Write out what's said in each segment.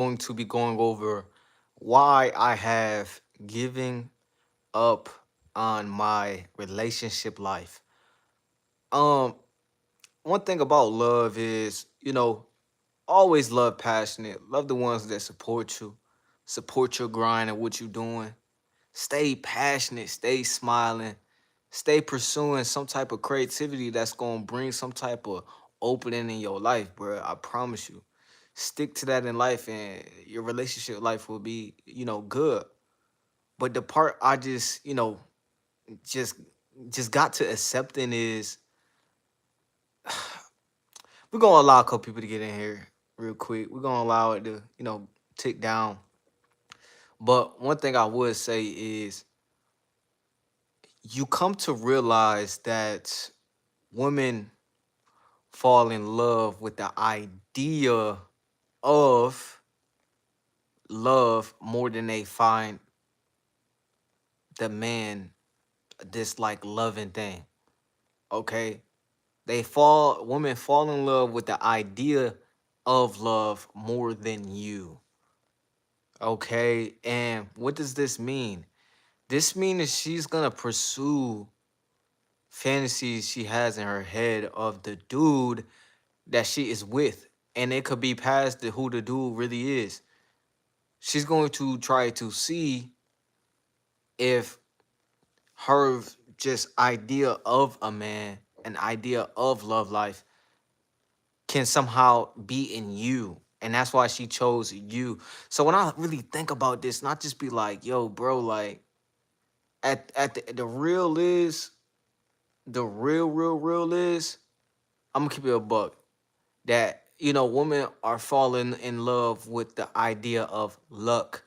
going to be going over why I have given up on my relationship life. Um, One thing about love is, always love passionate. Love the ones that support your grind and what you're doing. Stay passionate, stay smiling, stay pursuing some type of creativity that's gonna bring some type of opening in your life, bro. I promise you. Stick to that in life and your relationship life will be, good. But the part I just, just just got to accepting is we're gonna allow a couple people to get in here real quick. We're gonna allow it to, tick down. But one thing I would say is you come to realize that women fall in love with the idea of love more than they find the man this like loving thing. Okay? Women fall in love with the idea of love more than you. Okay? And what does this mean? This means that she's gonna pursue fantasies she has in her head of the dude that she is with. And it could be past who the dude really is. She's going to try to see if her just idea of a man, an idea of love life, can somehow be in you. And that's why she chose you. So when I really think about this, not just be like, yo, bro, like at the real is, the real is, I'm gonna keep it a buck. That, women are falling in love with the idea of luck.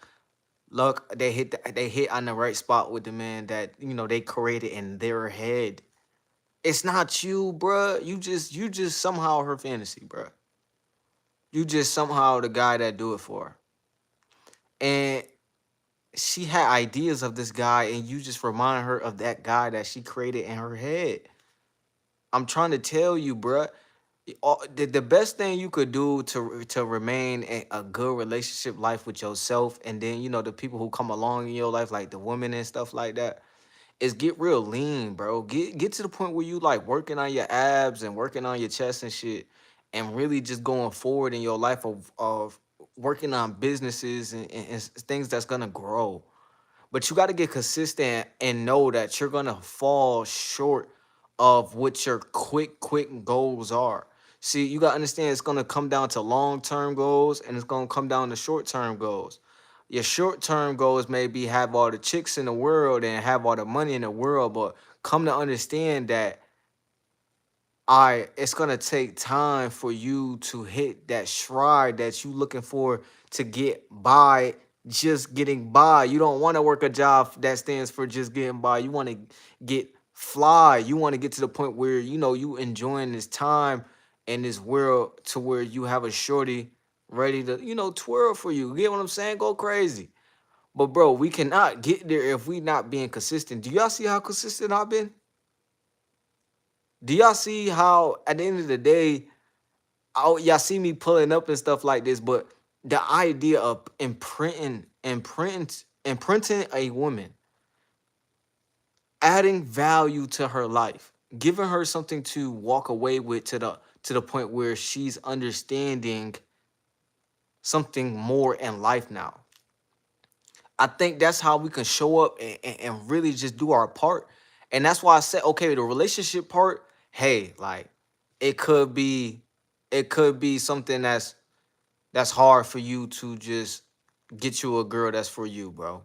Luck, they hit on the right spot with the man that, they created in their head. It's not you, bruh. You just somehow her fantasy, bruh. You just somehow the guy that do it for her. And she had ideas of this guy, and you just remind her of that guy that she created in her head. I'm trying to tell you, bruh. The best thing you could do to remain in a good relationship life with yourself, and then the people who come along in your life, like the women and stuff like that, is get real lean, bro. Get to the point where you like working on your abs and working on your chest and shit, and really just going forward in your life of working on businesses and things that's gonna grow. But you got to get consistent and know that you're gonna fall short of what your quick goals are. See, you gotta understand it's gonna come down to long-term goals and it's gonna come down to short-term goals. Your short-term goals may be have all the chicks in the world and have all the money in the world, but come to understand that it's gonna take time for you to hit that stride that you looking for to get by. Just getting by, you don't want to work a job that stands for just getting by. You want to get fly. You want to get to the point where you enjoying this time in this world to where you have a shorty ready to twirl for you. Get what I'm saying? Go crazy. But bro, we cannot get there if we not being consistent. Do y'all see how consistent I've been? Do y'all see how at the end of the day, y'all see me pulling up and stuff like this, but the idea of imprinting a woman, adding value to her life, giving her something to walk away with to the point where she's understanding something more in life now. I think that's how we can show up and really just do our part. And that's why I said, okay, the relationship part, hey, like it could be it could be something that's hard for you to just get you a girl that's for you, bro.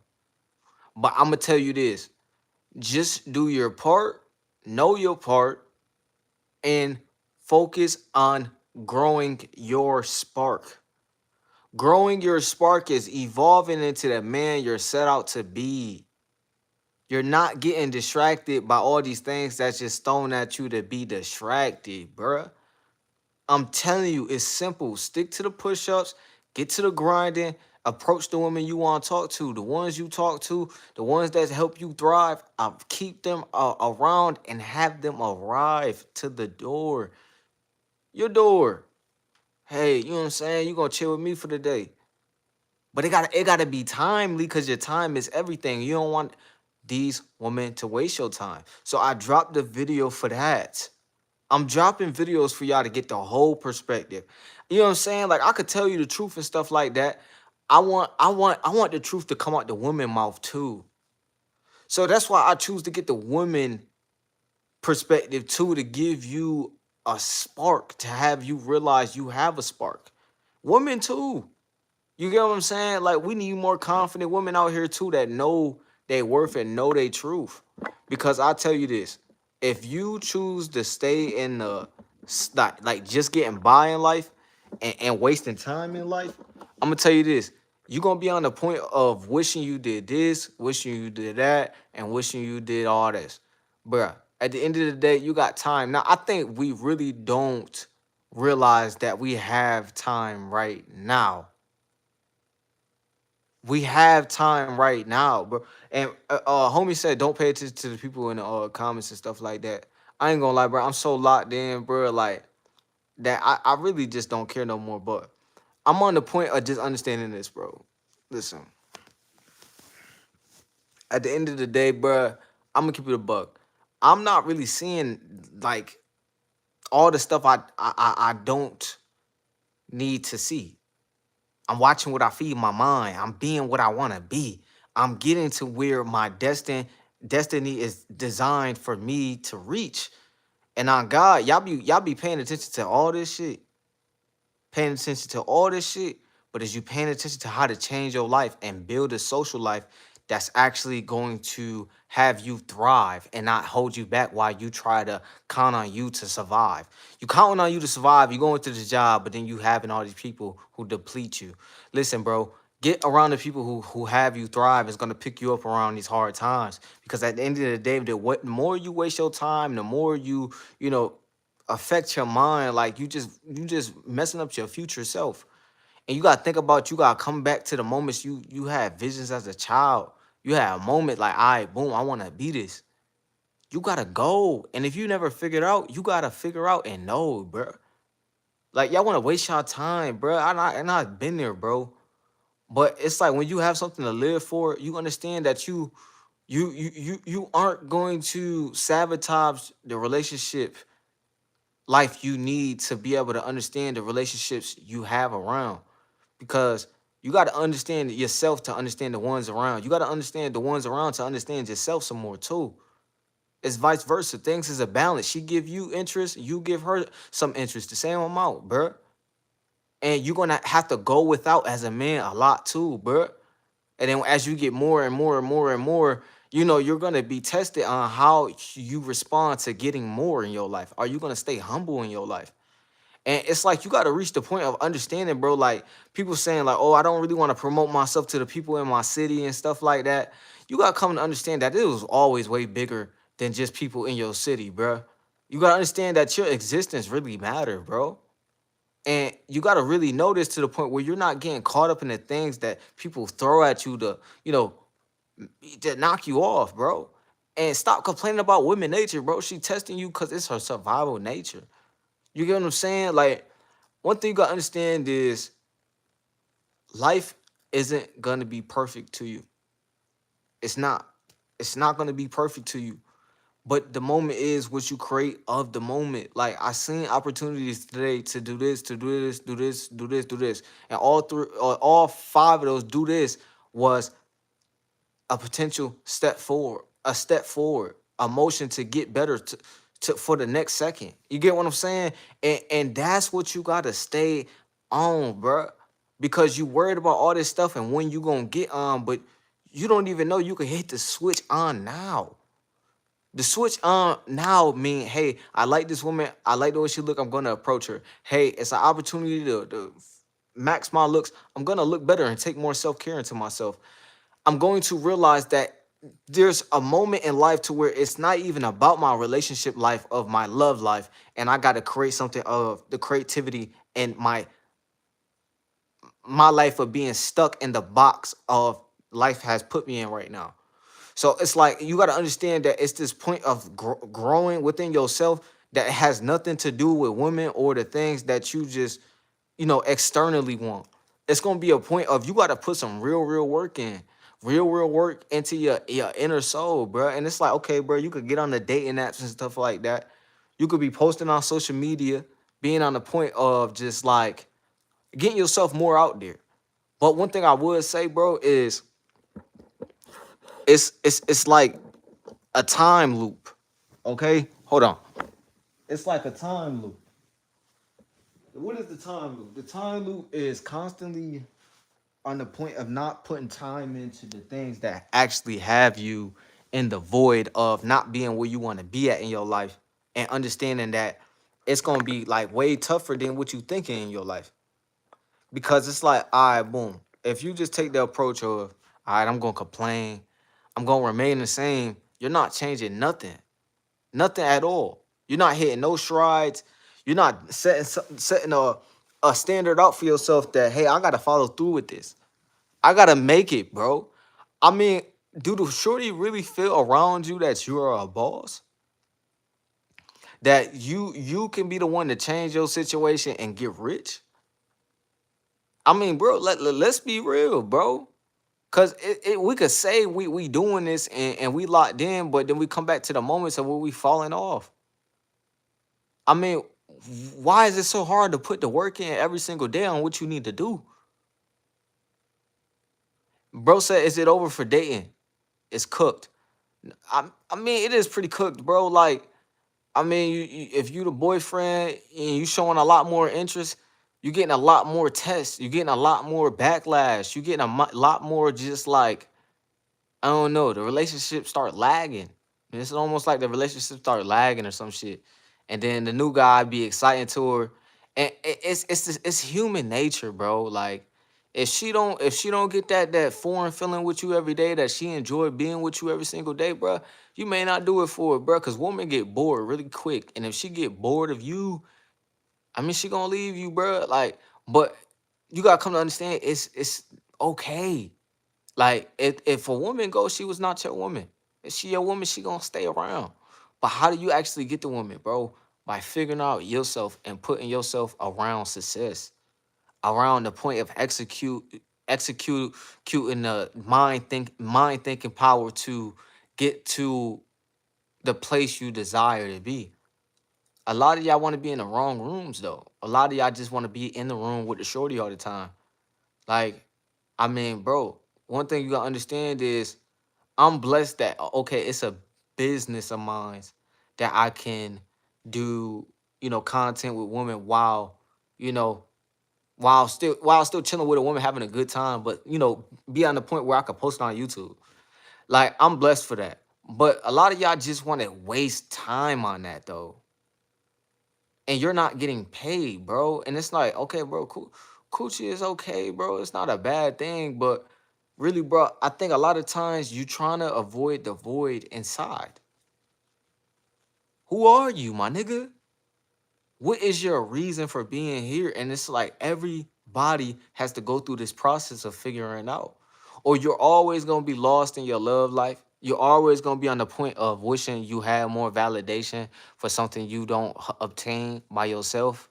But I'm gonna tell you this: just do your part, know your part, and focus on growing your spark. Growing your spark is evolving into the man you're set out to be. You're not getting distracted by all these things that's just thrown at you to be distracted, bruh. I'm telling you, it's simple. Stick to the push-ups, get to the grinding, approach the women you want to talk to, the ones you talk to, the ones that help you thrive. Keep them around and have them arrive to the door. Your door. Hey, you know what I'm saying? You gonna chill with me for the day. But it gotta be timely because your time is everything. You don't want these women to waste your time. So I dropped the video for that. I'm dropping videos for y'all to get the whole perspective. You know what I'm saying? Like I could tell you the truth and stuff like that. I want the truth to come out the woman mouth too. So that's why I choose to get the women perspective too, to give you a spark, to have you realize you have a spark. Women too. You get what I'm saying? Like we need more confident women out here too that know their worth and know their truth. Because I tell you this, if you choose to stay in the like just getting by in life and wasting time in life, I'm gonna tell you this. You're gonna be on the point of wishing you did this, wishing you did that, and wishing you did all this. Bruh, at the end of the day, you got time. Now I think we really don't realize that we have time right now. We have time right now, bro. And homie said, don't pay attention to the people in the comments and stuff like that. I ain't gonna lie, bro. I'm so locked in, bro. Like that, I really just don't care no more. But I'm on the point of just understanding this, bro. Listen, at the end of the day, bro, I'm gonna keep it a buck. I'm not really seeing like all the stuff I don't need to see. I'm watching what I feed my mind. I'm being what I want to be. I'm getting to where my destiny is designed for me to reach. And on God, y'all be paying attention to all this shit, paying attention to all this shit, but as you paying attention to how to change your life and build a social life that's actually going to have you thrive and not hold you back while you try to count on you to survive. You counting on you to survive, you going to the job, but then you having all these people who deplete you. Listen, bro, get around the people who have you thrive is gonna pick you up around these hard times. Because at the end of the day, the more you waste your time, the more you know affect your mind. Like you just messing up your future self. And you gotta think about, you gotta come back to the moments you had visions as a child. You had a moment like, all right, boom, I wanna be this. You gotta go. And if you never figured out, you gotta figure out and know, bro. Like y'all wanna waste your time, bro. And I've been there, bro. But it's like when you have something to live for, you understand that you aren't going to sabotage the relationship life you need to be able to understand the relationships you have around. Because you got to understand yourself to understand the ones around. You got to understand the ones around to understand yourself some more too. It's vice versa. Things is a balance. She give you interest, you give her some interest, the same amount, bruh. And you're gonna have to go without as a man a lot too, bruh. And then as you get more and more and more and more, you're gonna be tested on how you respond to getting more in your life. Are you gonna stay humble in your life? And it's like you got to reach the point of understanding, bro. Like people saying, like, oh, I don't really want to promote myself to the people in my city and stuff like that. You got to come to understand that it was always way bigger than just people in your city, bro. You got to understand that your existence really matter, bro. And you got to really know this to the point where you're not getting caught up in the things that people throw at you to knock you off, bro. And stop complaining about women nature, bro. She testing you because it's her survival nature. You get what I'm saying? Like, one thing you gotta understand is life isn't gonna be perfect to you. It's not. It's not gonna be perfect to you. But the moment is what you create of the moment. Like I seen opportunities today to do this, to do this, do this, do this, do this, and all five of those do this was a potential step forward, a motion to get better to for the next second. You get what I'm saying? And that's what you gotta stay on, bruh. Because you worried about all this stuff and when you gonna get on, but you don't even know you can hit the switch on now. The switch on now mean, hey, I like this woman. I like the way she look. I'm gonna approach her. Hey, it's an opportunity to max my looks. I'm gonna look better and take more self care into myself. I'm going to realize that there's a moment in life to where it's not even about my relationship life of my love life, and I got to create something of the creativity and my life of being stuck in the box of life has put me in right now. So it's like you got to understand that it's this point of growing within yourself that has nothing to do with women or the things that you just externally want. it's gonna be a point of you gotta put some real work in. Real work into your inner soul, bro. And it's like, okay, bro, you could get on the dating apps and stuff like that. You could be posting on social media, being on the point of just like getting yourself more out there. But one thing I would say, bro, is it's like a time loop. Okay? Hold on. It's like a time loop. What is the time loop? The time loop is constantly on the point of not putting time into the things that actually have you in the void of not being where you want to be at in your life, and understanding that it's gonna be like way tougher than what you thinking in your life. Because it's like, all right, boom. If you just take the approach of, all right, I'm gonna complain, I'm gonna remain the same, you're not changing nothing. Nothing at all. You're not hitting no strides. You're not setting a standard out for yourself that, hey, I gotta follow through with this. I gotta make it, bro. I mean, do the shorty really feel around you that you're a boss? That you can be the one to change your situation and get rich? I mean, bro, let's be real, bro. Cause we could say we doing this and we locked in, but then we come back to the moments of where we falling off. I mean, why is it so hard to put the work in every single day on what you need to do? Bro said, is it over for dating? It's cooked. I mean, it is pretty cooked, bro. Like, I mean, if you the boyfriend and you showing a lot more interest, you getting a lot more tests. You getting a lot more backlash. You getting a lot more just like, I don't know, the relationship start lagging. It's almost like the relationship start lagging or some shit. And then the new guy be exciting to her. And it's human nature, bro. Like if she don't get that foreign feeling with you every day, that she enjoy being with you every single day, bro, you may not do it for her, bro. Cause women get bored really quick. And if she get bored of you, I mean she gonna leave you, bro. Like, but you gotta come to understand it's okay. Like if a woman goes, she was not your woman. If she your woman, she gonna stay around. But how do you actually get the woman, bro? By figuring out yourself and putting yourself around success, around the point of executing the mind thinking power to get to the place you desire to be. A lot of y'all want to be in the wrong rooms though. A lot of y'all just want to be in the room with the shorty all the time. Like, I mean, bro, one thing you gotta understand is I'm blessed that okay, it's a business of mine that I can do, content with women while, you know, while still chilling with a woman, having a good time, but be on the point where I could post it on YouTube. Like I'm blessed for that. But a lot of y'all just want to waste time on that though. And you're not getting paid, bro. And it's like, okay, bro, coochie is okay, bro. It's not a bad thing, but really, bro, I think a lot of times you trying to avoid the void inside. Who are you, my nigga? What is your reason for being here? And it's like everybody has to go through this process of figuring it out. Or you're always gonna be lost in your love life. You're always gonna be on the point of wishing you had more validation for something you don't obtain by yourself.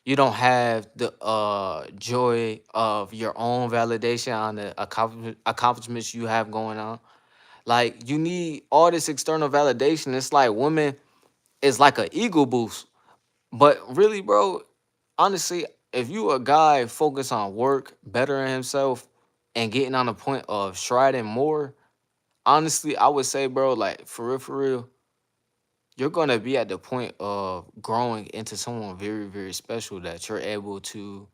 You don't have the joy of your own validation on the accomplishments you have going on. Like you need all this external validation. It's like women is like an ego boost. But really, bro, honestly, if you a guy focused on work, bettering himself, and getting on the point of striding more, honestly, I would say, bro, like for real, you're gonna be at the point of growing into someone very special that you're able to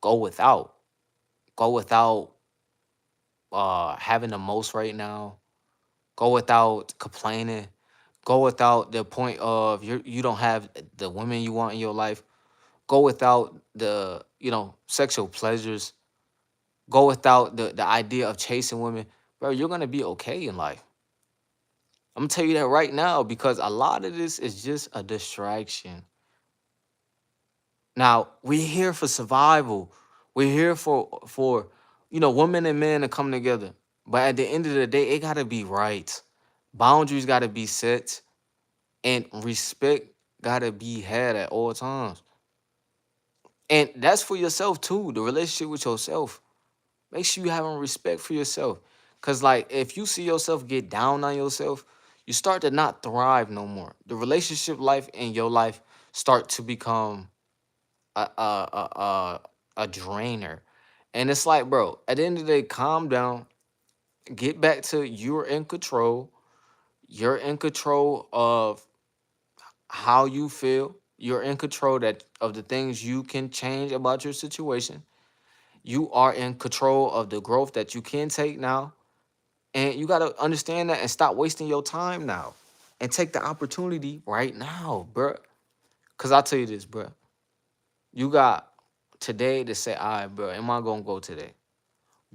go without. Go without having the most right now. Go without complaining. Go without the point of you don't have the women you want in your life. Go without the sexual pleasures. Go without the idea of chasing women. Bro, you're gonna be okay in life. I'm gonna tell you that right now because a lot of this is just a distraction. Now we're here for survival. We're here for women and men to come together. But at the end of the day, it gotta be right. Boundaries gotta be set, and respect gotta be had at all times. And that's for yourself too. The relationship with yourself. Make sure you having respect for yourself. Cause like if you see yourself get down on yourself, you start to not thrive no more. The relationship life in your life start to become a drainer. And it's like, bro, at the end of the day, calm down, get back to you're in control. You're in control of how you feel. You're in control that of the things you can change about your situation. You are in control of the growth that you can take now. And you gotta understand that and stop wasting your time now. And take the opportunity right now, bruh. Cause I'll tell you this, bruh. You got today to say, all right, bro, am I gonna go today?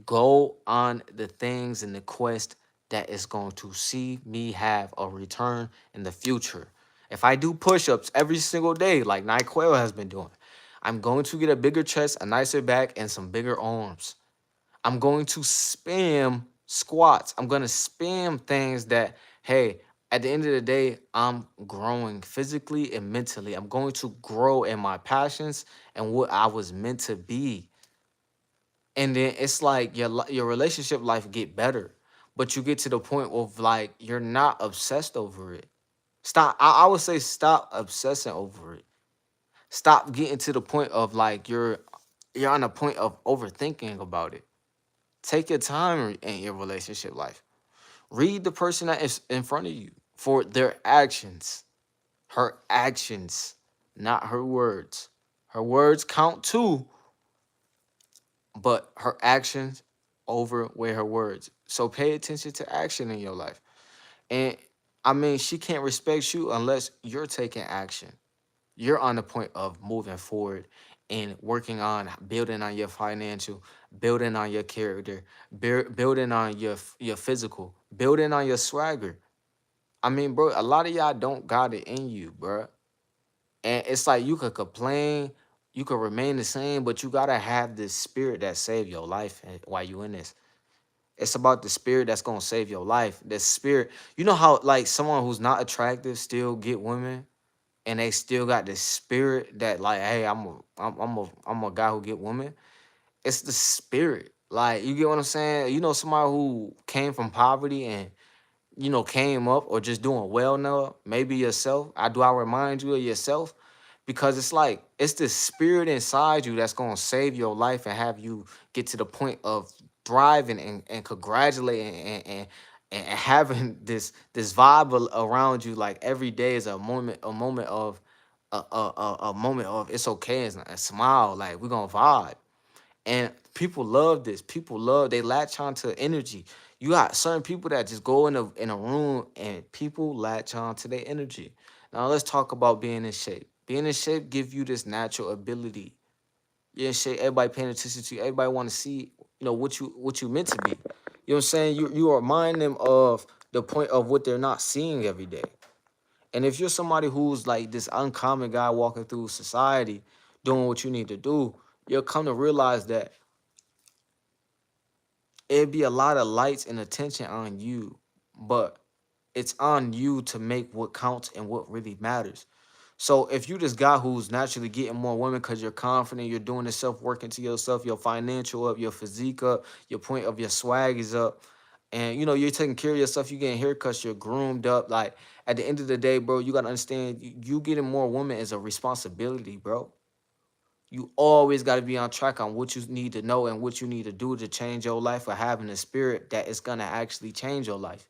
Go on the things in the quest that is going to see me have a return in the future. If I do push-ups every single day, like NyQuil has been doing, I'm going to get a bigger chest, a nicer back, and some bigger arms. I'm going to spam squats. I'm going to spam things that, hey, at the end of the day, I'm growing physically and mentally. I'm going to grow in my passions and what I was meant to be. And then it's like your relationship life get better, but you get to the point of like you're not obsessed over it. Stop. I would say stop obsessing over it. Stop getting to the point of like you're on a point of overthinking about it. Take your time in your relationship life. Read the person that is in front of you for their actions. Her actions, not her words. Her words count too, but her actions overweigh her words. So pay attention to action in your life. And I mean, she can't respect you unless you're taking action. You're on the point of moving forward and working on building on your financial, building on your character, building on your physical, building on your swagger. I mean, bro, a lot of y'all don't got it in you, bro. And it's like you could complain, you could remain the same, but you gotta have this spirit that save your life while you in this. It's about the spirit that's gonna save your life. The spirit, you know how like someone who's not attractive still get women, and they still got the spirit that like, hey, I'm a guy who get women. It's the spirit. Like you get what I'm saying? You know, somebody who came from poverty and came up or just doing well now, maybe yourself. I remind you of yourself because it's like it's the spirit inside you that's gonna save your life and have you get to the point of thriving and congratulating and having this vibe around you like every day is a moment of a moment of it's okay and a smile like we're gonna vibe. And people love this. People love they latch on to energy. You got certain people that just go in a room and people latch on to their energy. Now let's talk about being in shape. Being in shape give you this natural ability. You're in shape, everybody paying attention to you, everybody want to see, what you meant to be. You know what I'm saying? You remind them of the point of what they're not seeing every day. And if you're somebody who's like this uncommon guy walking through society, doing what you need to do, you'll come to realize that it'd be a lot of lights and attention on you, but it's on you to make what counts and what really matters. So if you this guy who's naturally getting more women because you're confident, you're doing the self work into yourself, your financial up, your physique up, your point of your swag is up, and you're taking care of yourself, you getting haircuts, you're groomed up. Like at the end of the day, bro, you gotta understand you getting more women is a responsibility, bro. You always got to be on track on what you need to know and what you need to do to change your life or having a spirit that is going to actually change your life.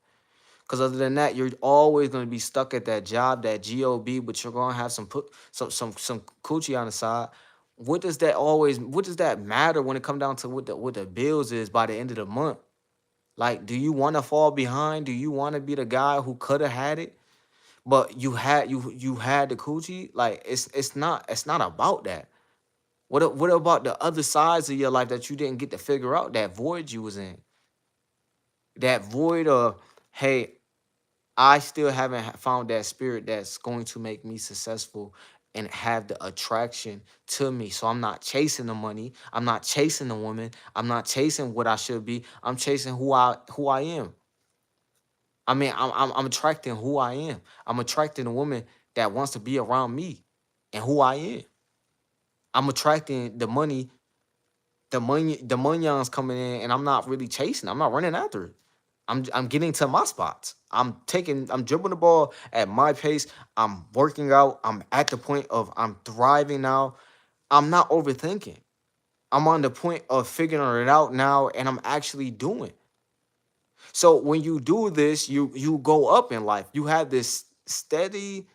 Because other than that, you're always going to be stuck at that job, that job, but you're going to have some coochie on the side. What does that matter when it comes down to what the bills is by the end of the month? Like, do you want to fall behind? Do you want to be the guy who could have had it, but you had the coochie? Like, it's not about that. What about the other sides of your life that you didn't get to figure out? That void you was in. That void of, hey, I still haven't found that spirit that's going to make me successful and have the attraction to me. So I'm not chasing the money. I'm not chasing the woman. I'm not chasing what I should be. I'm chasing who I am. I mean, I'm attracting who I am. I'm attracting a woman that wants to be around me and who I am. I'm attracting the money's coming in, and I'm not really chasing. I'm not running after it. I'm getting to my spots. I'm dribbling the ball at my pace. I'm working out. I'm at the point of I'm thriving now. I'm not overthinking. I'm on the point of figuring it out now, and I'm actually doing. So when you do this, you go up in life. You have this steady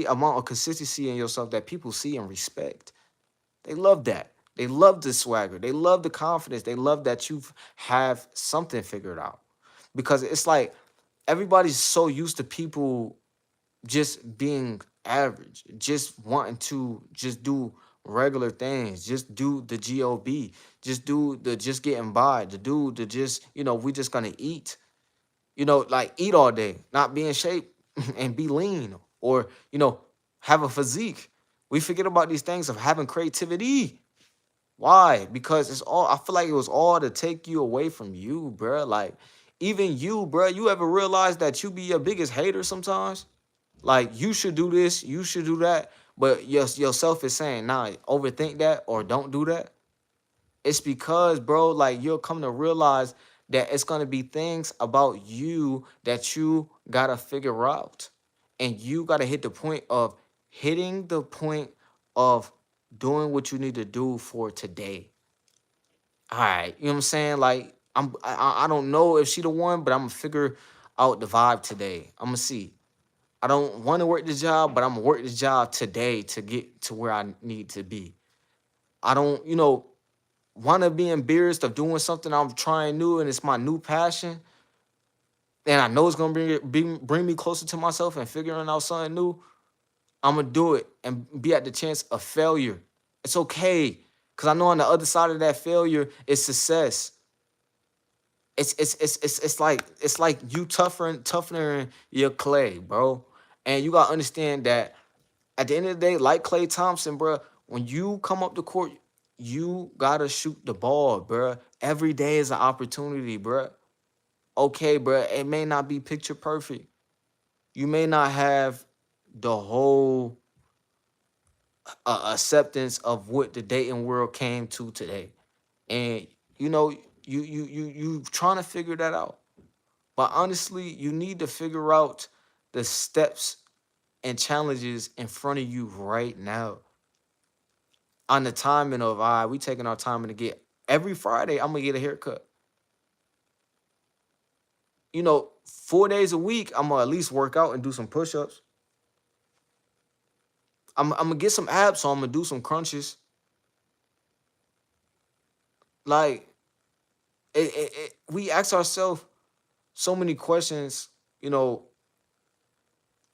amount of consistency in yourself that people see and respect. They love that. They love the swagger. They love the confidence. They love that you have something figured out. Because it's like everybody's so used to people just being average, just wanting to just do regular things, just do the GOB, just do the just getting by, the do the just, we just gonna eat, like eat all day, not be in shape and be lean or, have a physique. We forget about these things of having creativity. Why? Because it's all, I feel like it was all to take you away from you, bruh. Like, even you, bruh, you ever realize that you be your biggest hater sometimes? Like, you should do this, you should do that, but yourself is saying, nah, overthink that or don't do that. It's because, bro, like you'll come to realize that it's gonna be things about you that you gotta figure out. And you gotta hit the point of hitting the point of doing what you need to do for today. All right, you know what I'm saying? Like I don't know if she the one, but I'm gonna figure out the vibe today. I'm gonna see. I don't want to work the job, but I'm gonna work the job today to get to where I need to be. I don't, want to be embarrassed of doing something I'm trying new and it's my new passion, and I know it's gonna bring me closer to myself and figuring out something new. I'm gonna do it and be at the chance of failure. It's okay, cause I know on the other side of that failure is success. It's like you toughening your clay, bro. And you gotta understand that at the end of the day, like Klay Thompson, bro, when you come up the court, you gotta shoot the ball, bro. Every day is an opportunity, bro. Okay, bro, it may not be picture perfect. You may not have the whole acceptance of what the dating world came to today, and you know you trying to figure that out. But honestly, you need to figure out the steps and challenges in front of you right now. On the timing of, all right, we taking our time to get every Friday, I'm gonna get a haircut. 4 days a week, I'm gonna at least work out and do some push-ups. I'm gonna get some abs, so I'm gonna do some crunches. Like we ask ourselves so many questions, you know,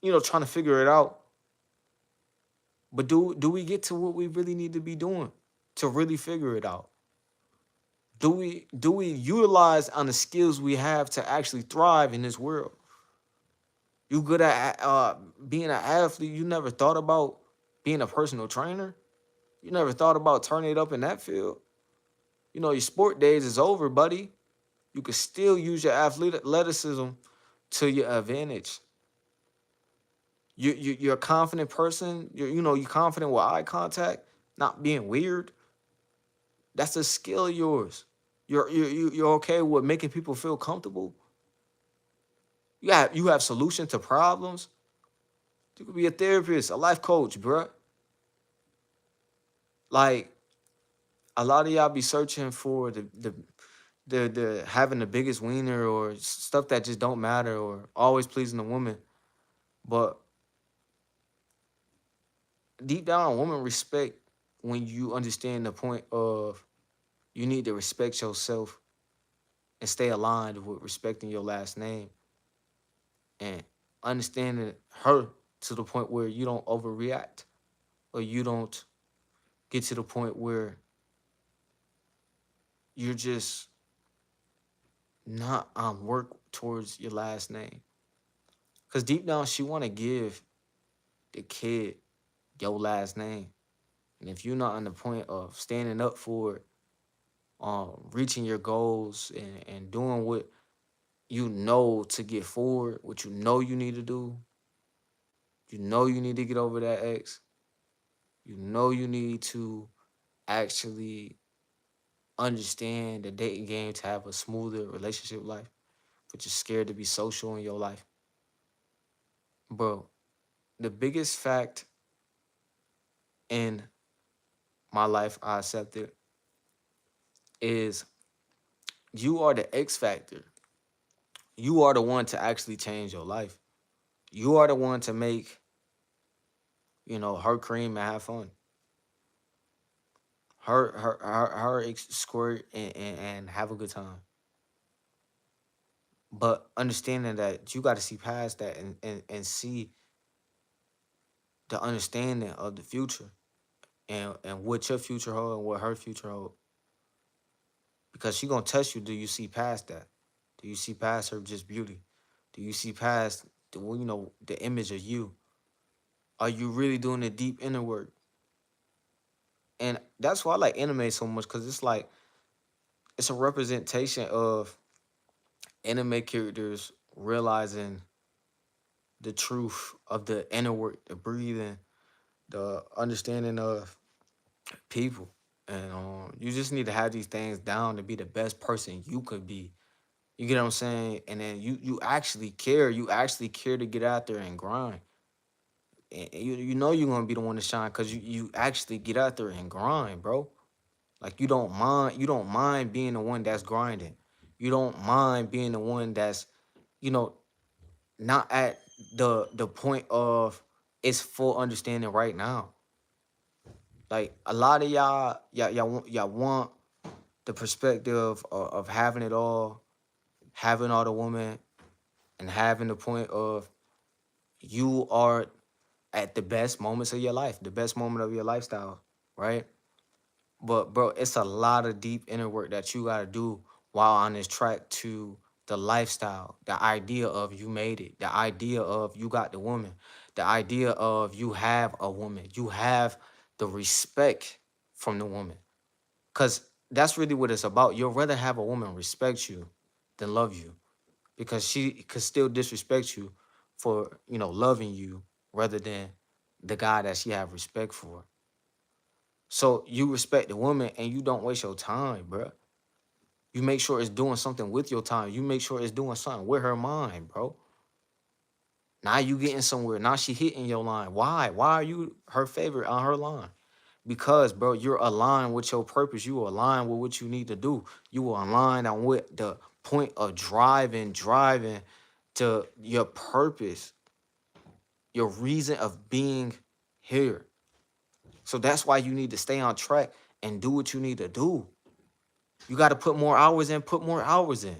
trying to figure it out. But do we get to what we really need to be doing to really figure it out? Do we utilize on the skills we have to actually thrive in this world? You good at being an athlete? You never thought about being a personal trainer? You never thought about turning it up in that field? Your sport days is over, buddy. You can still use your athleticism to your advantage. You're a confident person. You're confident with eye contact, not being weird. That's a skill of yours. You're okay with making people feel comfortable. You have solutions to problems. You could be a therapist, a life coach, bruh. Like a lot of y'all be searching for the having the biggest wiener or stuff that just don't matter or always pleasing the woman. But deep down, women respect when you understand the point of you need to respect yourself and stay aligned with respecting your last name and understanding her to the point where you don't overreact or you don't get to the point where you're just not on work towards your last name. Because deep down, she want to give the kid your last name. And if you're not on the point of standing up for it, reaching your goals and doing what you know to get forward, what you know you need to do, you know you need to get over that ex, you know you need to actually understand the dating game to have a smoother relationship life, but you're scared to be social in your life. Bro, the biggest fact in my life I accepted is you are the X factor. You are the one to actually change your life. You are the one to make, her cream and have fun. Her squirt and have a good time. But understanding that you got to see past that and see the understanding of the future and what your future hold and what her future hold. Because she gonna test you. Do you see past that? Do you see past her just beauty? Do you see past the image of you? Are you really doing the deep inner work? And that's why I like anime so much because it's like it's a representation of anime characters realizing the truth of the inner work, the breathing, the understanding of people. And you just need to have these things down to be the best person you could be. You get what I'm saying? And then you actually care. You actually care to get out there and grind. And you know you're gonna be the one to shine because you actually get out there and grind, bro. Like you don't mind being the one that's grinding. You don't mind being the one that's, you know, not at the point of its full understanding right now. Like a lot of y'all want the perspective of having it all, having all the women, and having the point of you are at the best moments of your life, the best moment of your lifestyle, right? But bro, it's a lot of deep inner work that you gotta do while on this track to the lifestyle, the idea of you made it, the idea of you got the woman, the idea of you have a woman, you have the respect from the woman. Cause that's really what it's about. You'll rather have a woman respect you than love you. Because she could still disrespect you for, loving you rather than the guy that she have respect for. So you respect the woman and you don't waste your time, bro. You make sure it's doing something with your time. You make sure it's doing something with her mind, bro. Now you getting somewhere. Now she hitting your line. Why? Why are you her favorite on her line? Because, bro, you're aligned with your purpose. You align with what you need to do. You align on what the point of driving to your purpose, your reason of being here. So that's why you need to stay on track and do what you need to do. You got to put more hours in, put more hours in.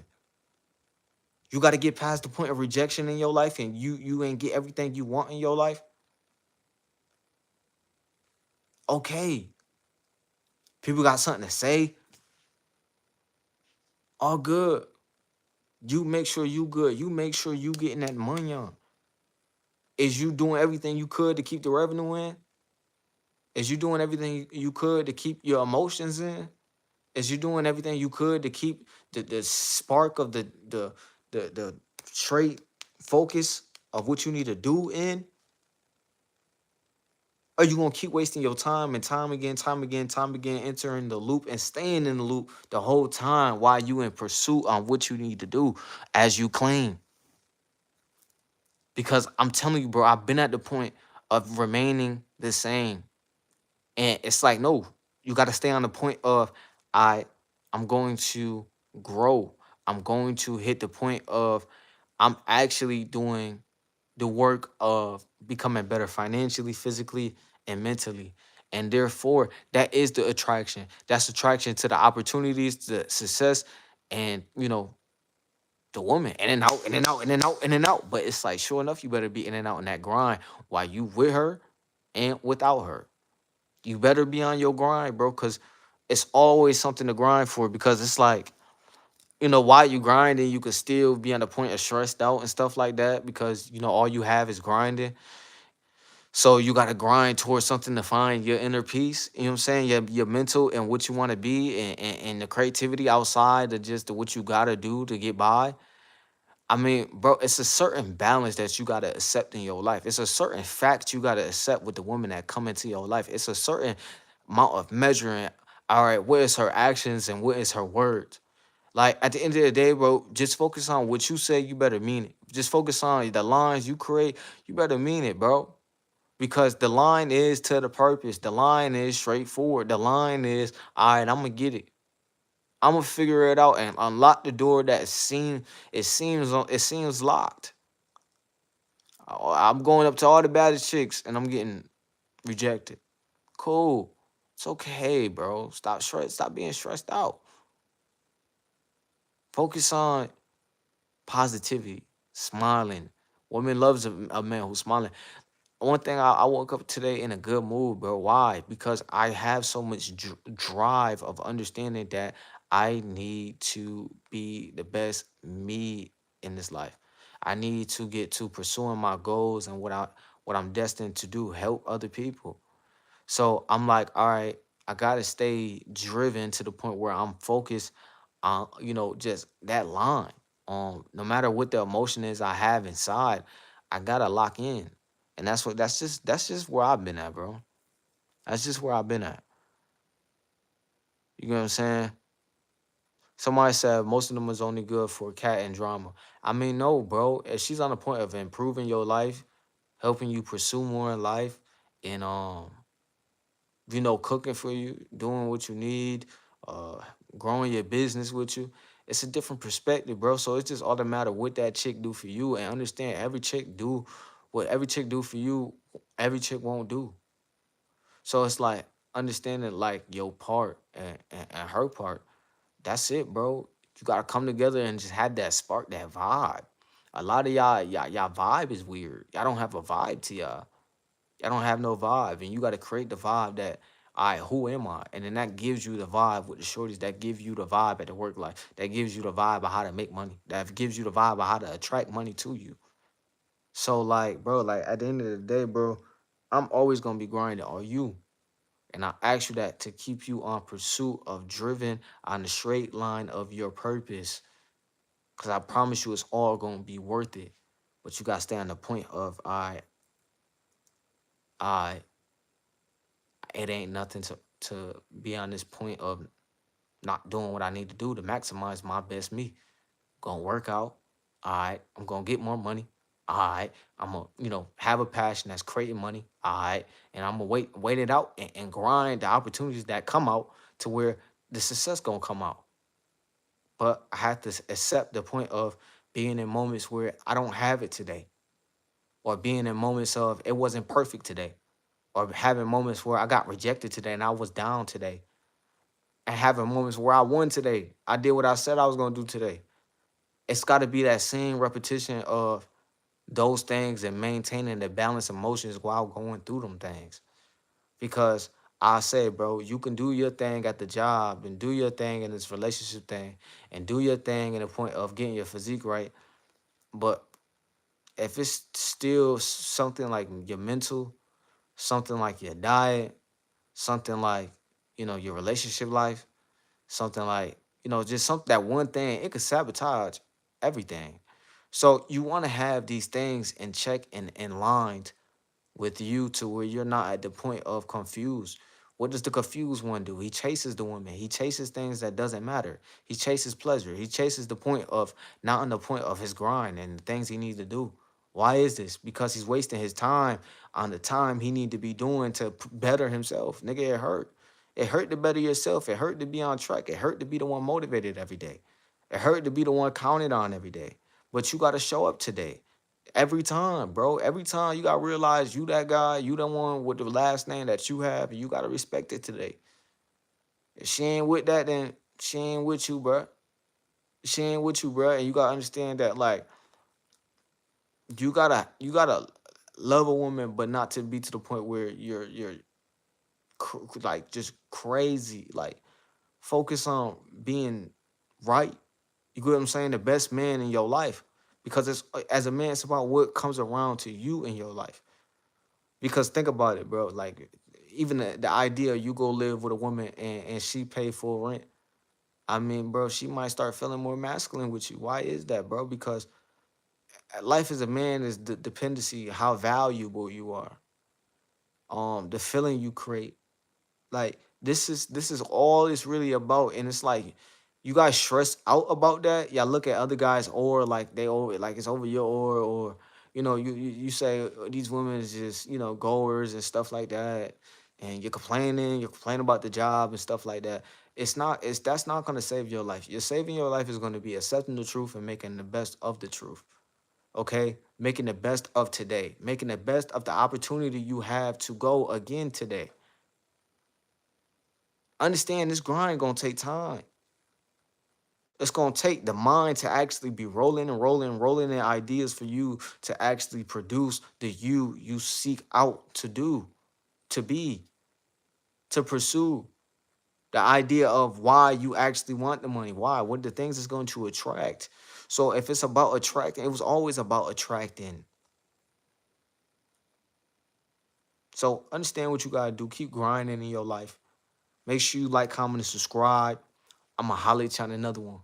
You got to get past the point of rejection in your life and you ain't get everything you want in your life. Okay. People got something to say. All good. You make sure you good. You make sure you getting that money on. Is you doing everything you could to keep the revenue in? Is you doing everything you could to keep your emotions in? Is you doing everything you could to keep the spark of the trait focus of what you need to do in? Are you gonna keep wasting your time and time again, entering the loop and staying in the loop the whole time while you in pursuit on what you need to do as you claim? Because I'm telling you, bro, I've been at the point of remaining the same. And it's like, no, you got to stay on the point of I I'm going to grow. I'm going to hit the point of I'm actually doing the work of becoming better financially, physically, and mentally. And therefore, that is the attraction. That's attraction to the opportunities, the success, and the woman in and out, in and out, in and out, in and out. But it's like, sure enough, you better be in and out in that grind while you with her and without her. You better be on your grind, bro, because it's always something to grind for. Because it's like, while you grinding, you could still be on the point of stressed out and stuff like that because, all you have is grinding. So you got to grind towards something to find your inner peace. You know what I'm saying? Your mental and what you want to be and the creativity outside of just what you got to do to get by. I mean, bro, it's a certain balance that you gotta accept in your life. It's a certain fact you gotta accept with the woman that come into your life. It's a certain amount of measuring. All right, what is her actions and what is her words? Like at the end of the day, bro, just focus on what you say. You better mean it. Just focus on the lines you create. You better mean it, bro. Because the line is to the purpose. The line is straightforward. The line is, all right, I'm gonna get it. I'm gonna figure it out and unlock the door that it seems locked. I'm going up to all the baddest chicks and I'm getting rejected. Cool. It's okay, bro. Stop being stressed out. Focus on positivity, smiling. Woman loves a man who's smiling. One thing, I woke up today in a good mood, bro. Why? Because I have so much drive of understanding that I need to be the best me in this life. I need to get to pursuing my goals and what I'm destined to do, help other people. So I'm like, all right, I gotta stay driven to the point where I'm focused on, just that line. No matter what the emotion is I have inside, I gotta lock in. And that's just where I've been at, bro. That's just where I've been at. You know what I'm saying? Somebody said most of them is only good for cat and drama. I mean, no, bro. If she's on the point of improving your life, helping you pursue more in life, and cooking for you, doing what you need, uh, growing your business with you. It's a different perspective, bro. So it's just all that matter what that chick do for you, and understand every chick do what every chick do for you. Every chick won't do. So it's like understanding like your part and her part. That's it, bro. You gotta come together and just have that spark, that vibe. A lot of y'all vibe is weird. Y'all don't have a vibe to y'all. I don't have no vibe, and you got to create the vibe that, all right, who am I? And then that gives you the vibe with the shorties. That gives you the vibe at the work life. That gives you the vibe of how to make money. That gives you the vibe of how to attract money to you. So, like, bro, like at the end of the day, bro, I'm always gonna be grinding on you. And I ask you that to keep you on pursuit of driven on the straight line of your purpose. Cause I promise you it's all gonna be worth it. But you gotta stay on the point of I it ain't nothing to be on this point of not doing what I need to do to maximize my best me. Gonna work out. All right. I'm gonna get more money. All right. I'm gonna, have a passion that's creating money. All right. And I'm gonna wait it out and grind the opportunities that come out to where the success gonna come out. But I have to accept the point of being in moments where I don't have it today, or being in moments of it wasn't perfect today, or having moments where I got rejected today and I was down today, and having moments where I won today. I did what I said I was gonna do today. It's got to be that same repetition of those things and maintaining the balance emotions while going through them things. Because I say, bro, you can do your thing at the job and do your thing in this relationship thing and do your thing in the point of getting your physique right. But if it's still something like your mental, something like your diet, something like, your relationship life, something like, just something, that one thing, it could sabotage everything. So you want to have these things in check and in line with you to where you're not at the point of confused. What does the confused one do? He chases the woman. He chases things that doesn't matter. He chases pleasure. He chases the point of not on the point of his grind and the things he needs to do. Why is this? Because he's wasting his time on the time he need to be doing to better himself. Nigga, it hurt. It hurt to better yourself. It hurt to be on track. It hurt to be the one motivated every day. It hurt to be the one counted on every day. But you got to show up today. Every time, bro. Every time you gotta realize you that guy, you the one with the last name that you have, and you gotta respect it today. If she ain't with that, then she ain't with you, bro. She ain't with you, bro. And you gotta understand that, like, you gotta love a woman, but not to be to the point where you're like just crazy. Like, focus on being right. You get what I'm saying? The best man in your life, because it's as a man, it's about what comes around to you in your life. Because think about it, bro. Like even the idea you go live with a woman and she pay full rent. I mean, bro, she might start feeling more masculine with you. Why is that, bro? Because life as a man is the dependency, how valuable you are. The feeling you create. Like This is all it's really about. And it's like you guys stress out about that. Y'all look at other guys or like they over like it's over your or you say these women is just goers and stuff like that, and you're complaining about the job and stuff like that. It's that's not going to save your life. You're saving your life is going to be accepting the truth and making the best of the truth. Okay, making the best of today, making the best of the opportunity you have to go again today. Understand this grind gonna take time. It's gonna take the mind to actually be rolling and rolling and rolling in ideas for you to actually produce the you seek out to do, to be, to pursue. The idea of why you actually want the money, why, what the things is going to attract. So if it's about attracting, it was always about attracting. So understand what you gotta do. Keep grinding in your life. Make sure you like, comment, and subscribe. I'ma holler at you on another one.